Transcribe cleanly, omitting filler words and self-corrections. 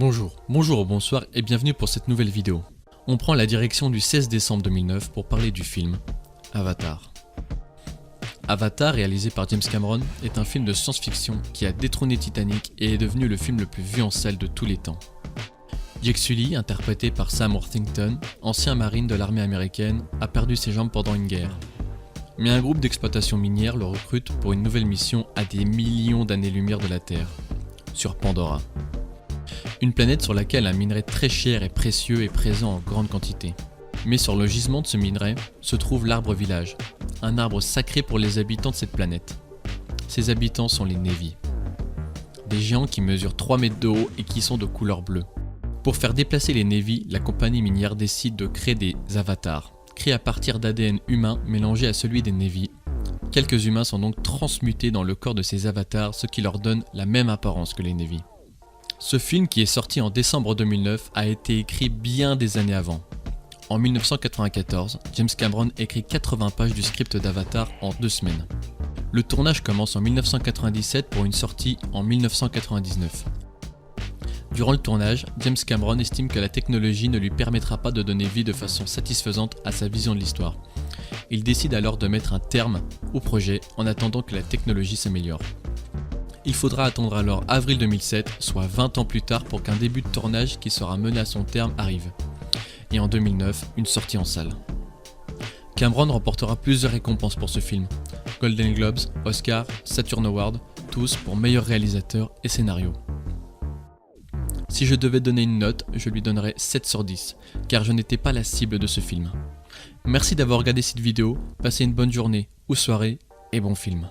Bonjour, bonsoir et bienvenue pour cette nouvelle vidéo. On prend la direction du 16 décembre 2009 pour parler du film Avatar. Avatar, réalisé par James Cameron, est un film de science-fiction qui a détrôné Titanic et est devenu le film le plus vu en salle de tous les temps. Jake Sully, interprété par Sam Worthington, ancien marine de l'armée américaine, a perdu ses jambes pendant une guerre. Mais un groupe d'exploitation minière le recrute pour une nouvelle mission à des millions d'années-lumière de la Terre, sur Pandora. Une planète sur laquelle un minerai très cher et précieux est présent en grande quantité. Mais sur le gisement de ce minerai se trouve l'arbre village, un arbre sacré pour les habitants de cette planète. Ces habitants sont les Na'vi. Des géants qui mesurent 3 mètres de haut et qui sont de couleur bleue. Pour faire déplacer les Na'vi, la compagnie minière décide de créer des avatars, créés à partir d'ADN humain mélangé à celui des Na'vi. Quelques humains sont donc transmutés dans le corps de ces avatars, ce qui leur donne la même apparence que les Na'vi. Ce film, qui est sorti en décembre 2009, a été écrit bien des années avant. En 1994, James Cameron écrit 80 pages du script d'Avatar en 2 semaines. Le tournage commence en 1997 pour une sortie en 1999. Durant le tournage, James Cameron estime que la technologie ne lui permettra pas de donner vie de façon satisfaisante à sa vision de l'histoire. Il décide alors de mettre un terme au projet en attendant que la technologie s'améliore. Il faudra attendre alors avril 2007, soit 20 ans plus tard, pour qu'un début de tournage qui sera mené à son terme arrive. Et en 2009, une sortie en salle. Cameron remportera plusieurs récompenses pour ce film. Golden Globes, Oscar, Saturn Award, tous pour meilleur réalisateur et scénario. Si je devais donner une note, je lui donnerais 7 sur 10, car je n'étais pas la cible de ce film. Merci d'avoir regardé cette vidéo, passez une bonne journée ou soirée, et bon film.